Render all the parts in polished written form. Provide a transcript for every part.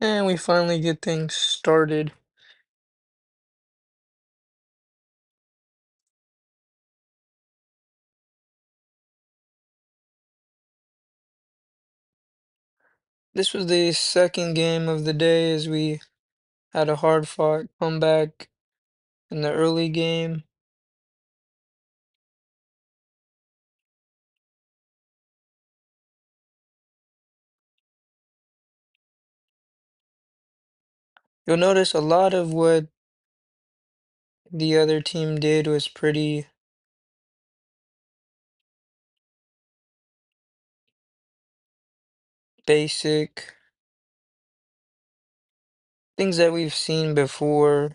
And we finally get things started. This was the second game of the day as we had a hard-fought comeback in the early game. You'll notice a lot of what the other team did was pretty basic, things that we've seen before.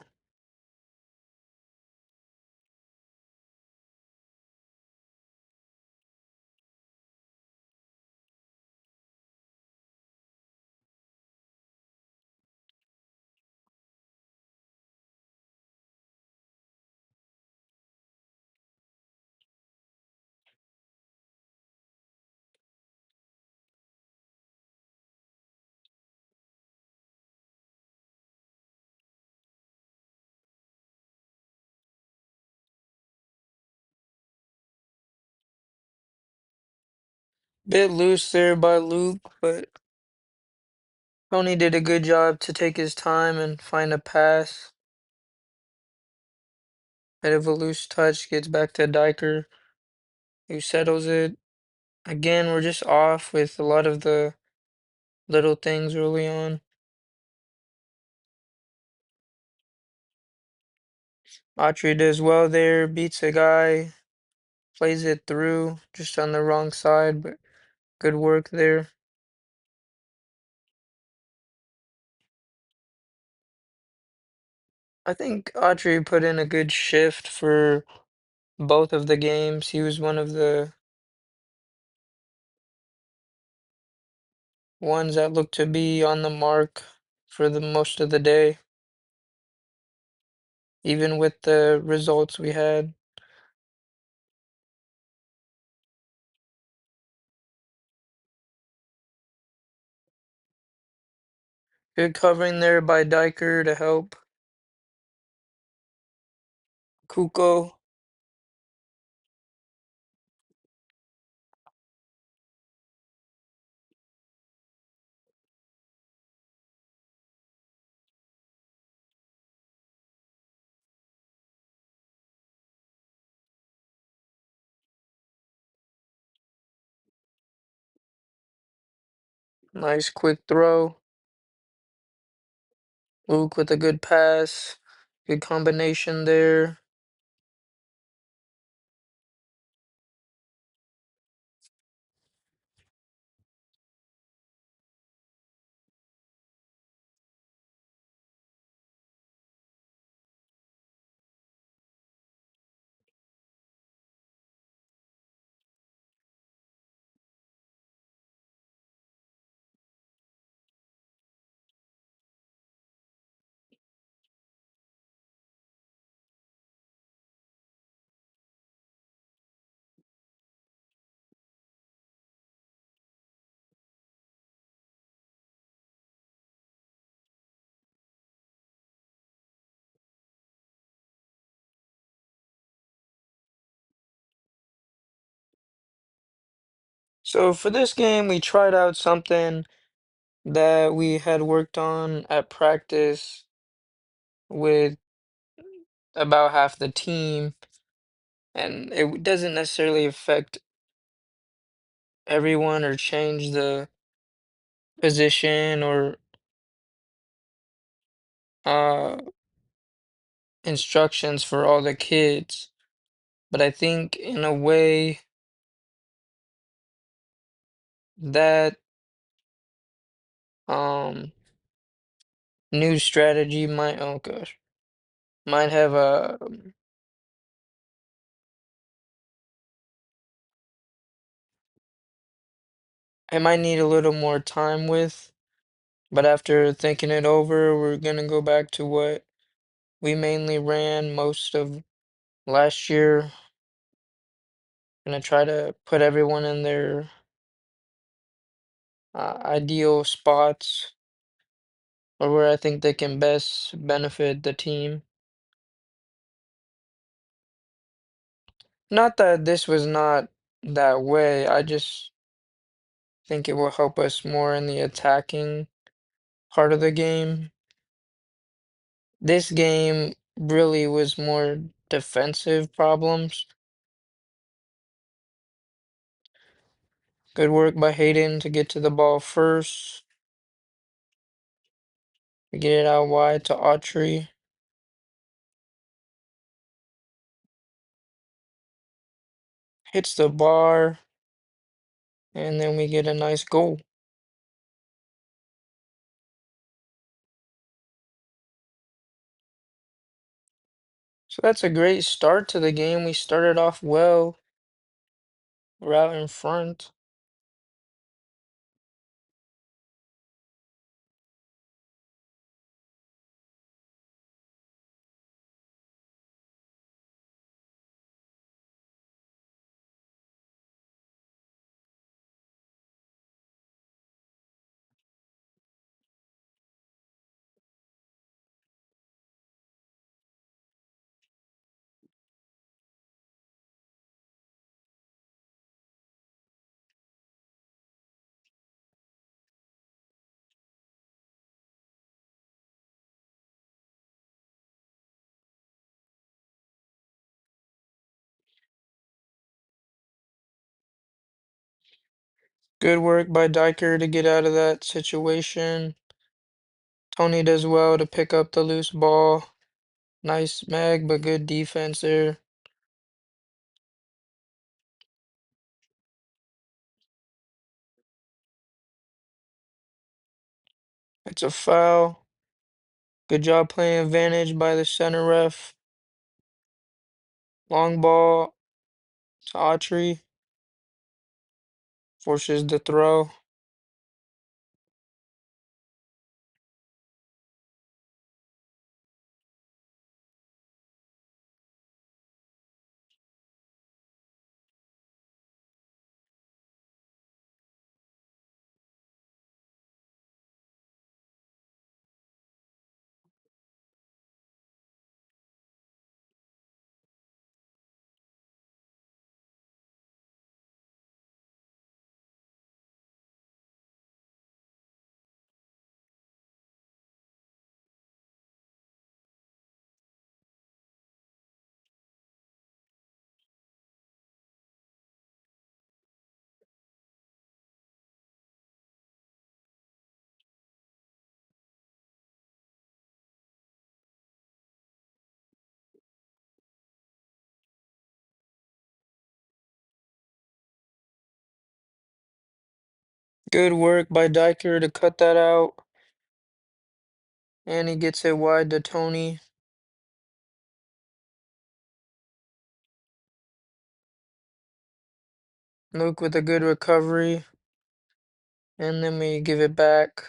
Bit loose there by Luke, but Tony did a good job to take his time and find a pass. Bit of a loose touch, gets back to Diker, who settles it. Again, we're just off with a lot of the little things early on. Autry does well there, beats a guy, plays it through, just on the wrong side, but good work there. I think Autry put in a good shift for both of the games. He was one of the ones that looked to be on the mark for the most of the day, even with the results we had. Good covering there by Diker to help Kuko. Nice quick throw. Luke with a good pass. Good combination there. So for this game, we tried out something that we had worked on at practice with about half the team, and it doesn't necessarily affect everyone or change the position or uh, instructions for all the kids. But I think in a way that um, new strategy might, oh gosh, might have a, I might need a little more time with. But after thinking it over, we're gonna go back to what we mainly ran most of last year. Gonna try to put everyone in their ideal spots. or where I think they can best benefit the team. Not that this was not that way, I just think it will help us more in the attacking part of the game. This game really was more defensive problems. Good work by Hayden to get to the ball first. We get it out wide to Autry. Hits the bar, and then we get a nice goal. So that's a great start to the game. We started off well. We're out in front. Good work by Diker to get out of that situation. Tony does well to pick up the loose ball. Nice mag, but good defense there. It's a foul. Good job playing advantage by the center ref. Long ball to Autry. Forces the throw. Good work by Diker to cut that out. And he gets it wide to Tony. Luke with a good recovery. And then we give it back.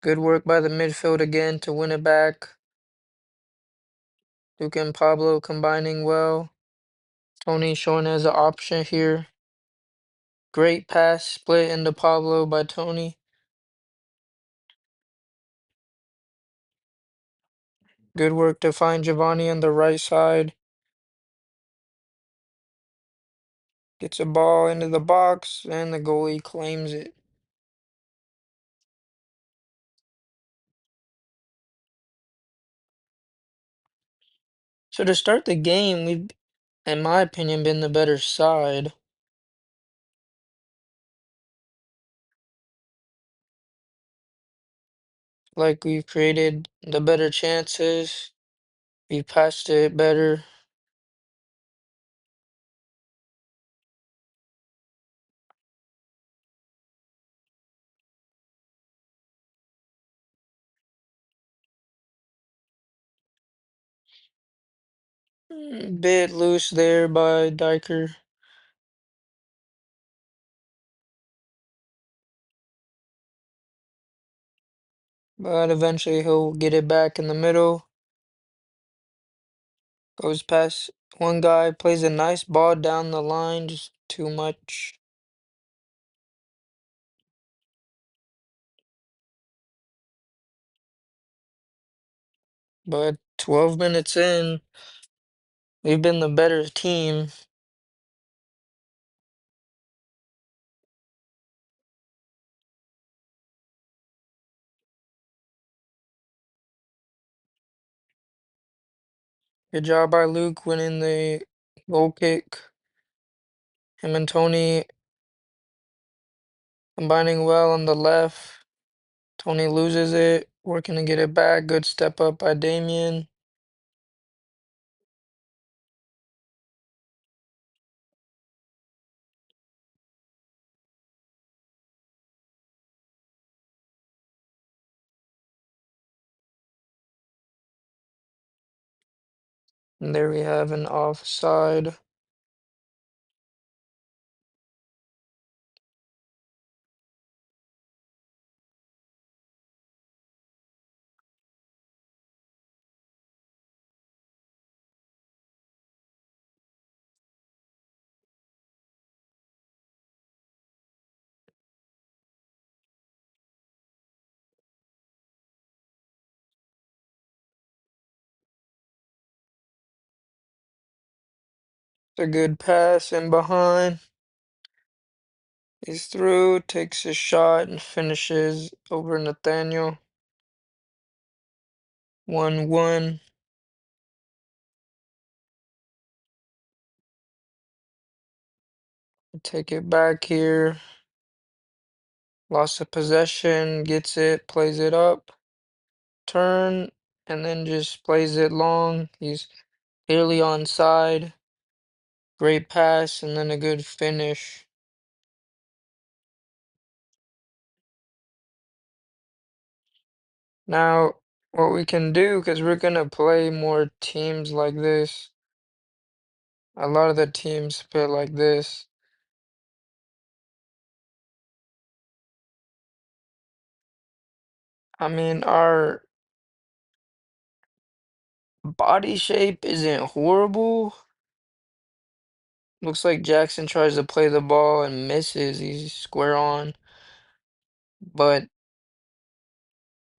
Good work by the midfield again to win it back. Luke and Pablo combining well. Tony showing as an option here. Great pass split into Pablo by Tony. Good work to find Giovanni on the right side. Gets a ball into the box, and the goalie claims it. So to start the game, we've, in my opinion, been the better side. Like we've created the better chances. We passed it better. Bit loose there by Diker. But eventually he'll get it back in the middle. Goes past one guy, plays a nice ball down the line, just too much. But 12 minutes in, we've been the better team. Good job by Luke winning the goal kick. Him and Tony combining well on the left. Tony loses it, working to get it back. Good step up by Damien. And there we have an offside. It's a good pass in behind. He's through, takes a shot, and finishes over Nathaniel. 1-1. Take it back here. Loss of possession, gets it, plays it up, turn, and then just plays it long. He's clearly onside. Great pass, and then a good finish. Now, what we can do, because we're gonna play more teams like this. A lot of the teams play like this. I mean, our body shape isn't horrible. Looks like Jackson tries to play the ball and misses. He's square on. But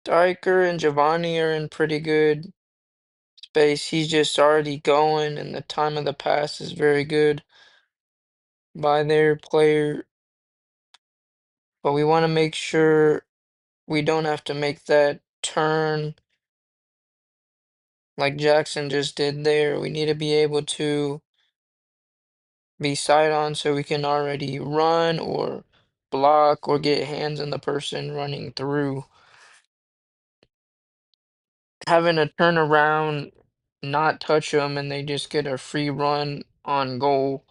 Stryker and Giovanni are in pretty good space. He's just already going, and the time of the pass is very good by their player. But we want to make sure we don't have to make that turn like Jackson just did there. We need to be able to be side on so we can already run or block or get hands on the person running through. Having to turn around, not touch them, and they just get a free run on goal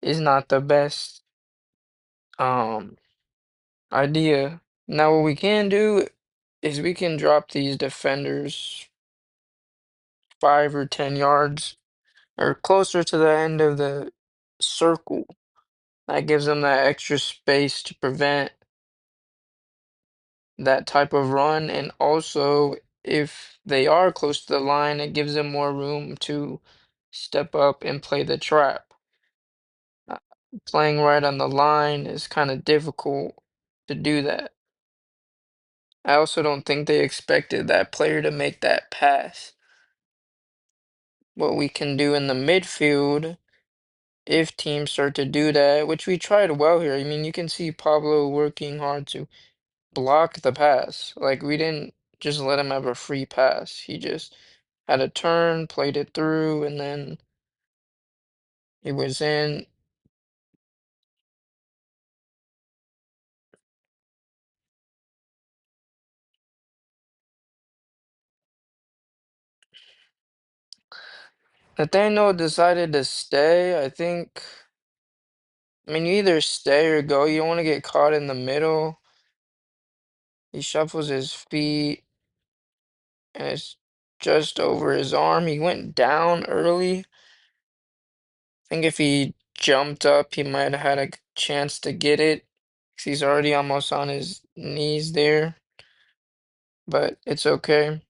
is not the best um idea. Now what we can do is we can drop these defenders 5 or 10 yards or closer to the end of the circle. That gives them that extra space to prevent that type of run, and also if they are close to the line, it gives them more room to step up and play the trap. Uh, Playing right on the line is kind of difficult to do that. I also don't think they expected that player to make that pass. What we can do in the midfield, if teams start to do that, which we tried well here. I mean, you can see Pablo working hard to block the pass. Like, we didn't just let him have a free pass. He just had a turn, played it through, and then it was in. Nathaniel decided to stay. I mean, you either stay or go. You don't want to get caught in the middle. He shuffles his feet, and it's just over his arm. He went down early. I think if he jumped up, he might have had a chance to get it. 'Cause he's already almost on his knees there, but it's okay.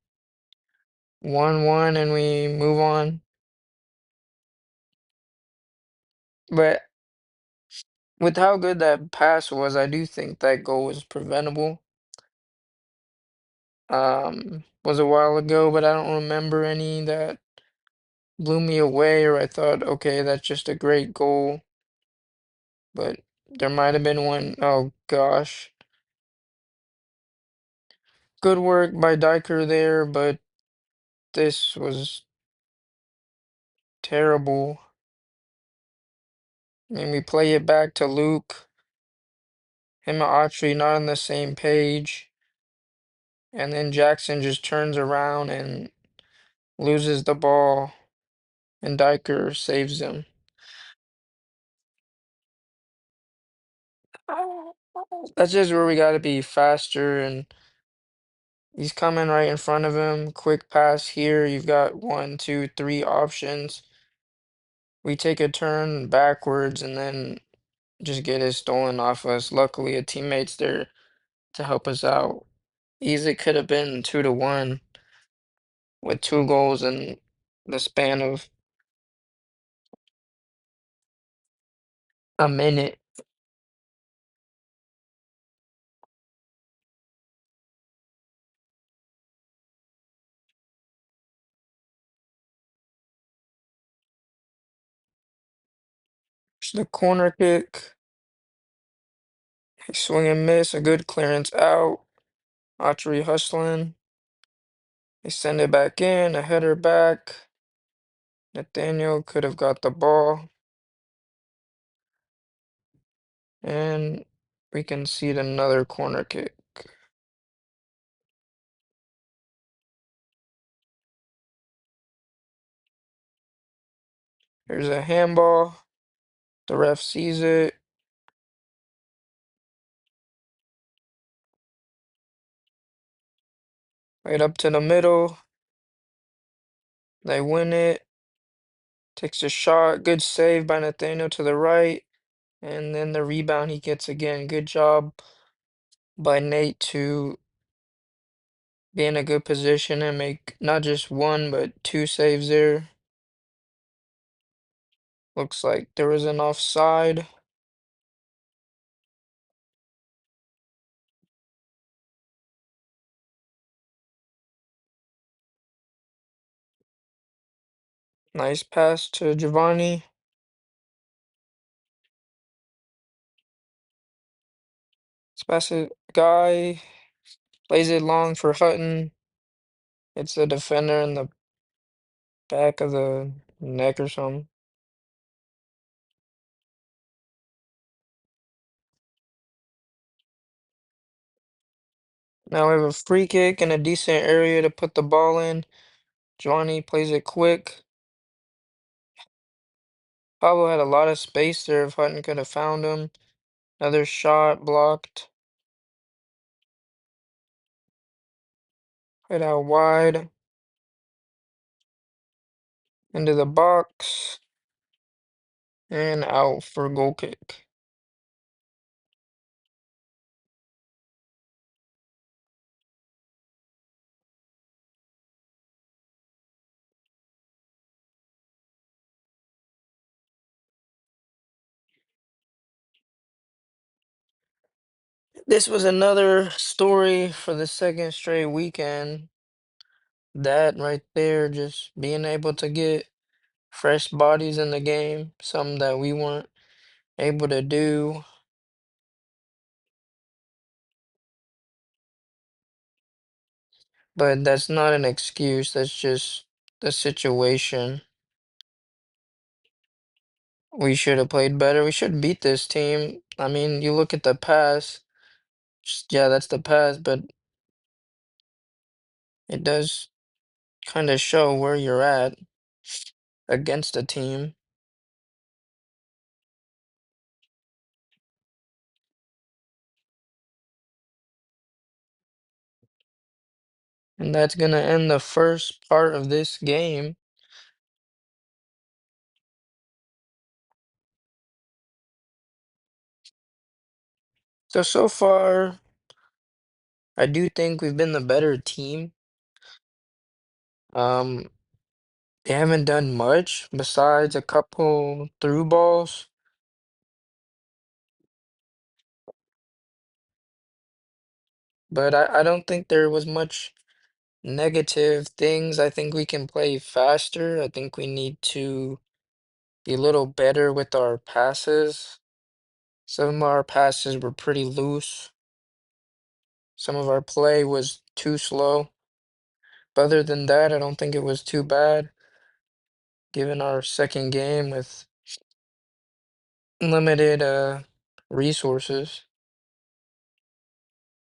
1-1, and we move on. But with how good that pass was, I do think that goal was preventable. was a while ago, but I don't remember any that blew me away or I thought, okay, that's just a great goal. But there might have been one, oh gosh. Good work by Diker there, but this was terrible. I mean, we play it back to Luke. Him and Autry not on the same page. And then Jackson just turns around and loses the ball, and Diker saves him. That's just where we got to be faster, and he's coming right in front of him. Quick pass here. You've got one, two, three options. We take a turn backwards and then just get it stolen off us. Luckily, a teammate's there to help us out. Easy could have been 2-1 with two goals in the span of a minute. The corner kick, swing and miss, a good clearance out. Autry hustling. They send it back in, a header back. Nathaniel could have got the ball. And we can see another corner kick. Here's a handball. The ref sees it. Right up to the middle. They win it. Takes a shot. Good save by Nathaniel to the right. And then the rebound he gets again. Good job by Nate to be in a good position and make not just one, but two saves there. Looks like there was an offside. Nice pass to Giovanni. Pass it, guy plays it long for Hutton. It's the defender in the back of the neck or something. Now we have a free kick and a decent area to put the ball in. Giovanni plays it quick. Pablo had a lot of space there if Hutton could have found him. Another shot blocked. Right out wide. Into the box. And out for a goal kick. This was another story for the second straight weekend. That right there, just being able to get fresh bodies in the game, something that we weren't able to do. But that's not an excuse, that's just the situation. We should have played better. We should beat this team. I mean, you look at the past, yeah, that's the past, but it does kind of show where you're at against a team. And that's going to end the first part of this game. So far, I do think we've been the better team. Um, they haven't done much besides a couple through balls. but I don't think there was much negative things. I think we can play faster. I think we need to be a little better with our passes. Some of our passes were pretty loose. Some of our play was too slow. But other than that, I don't think it was too bad, given our second game with limited resources.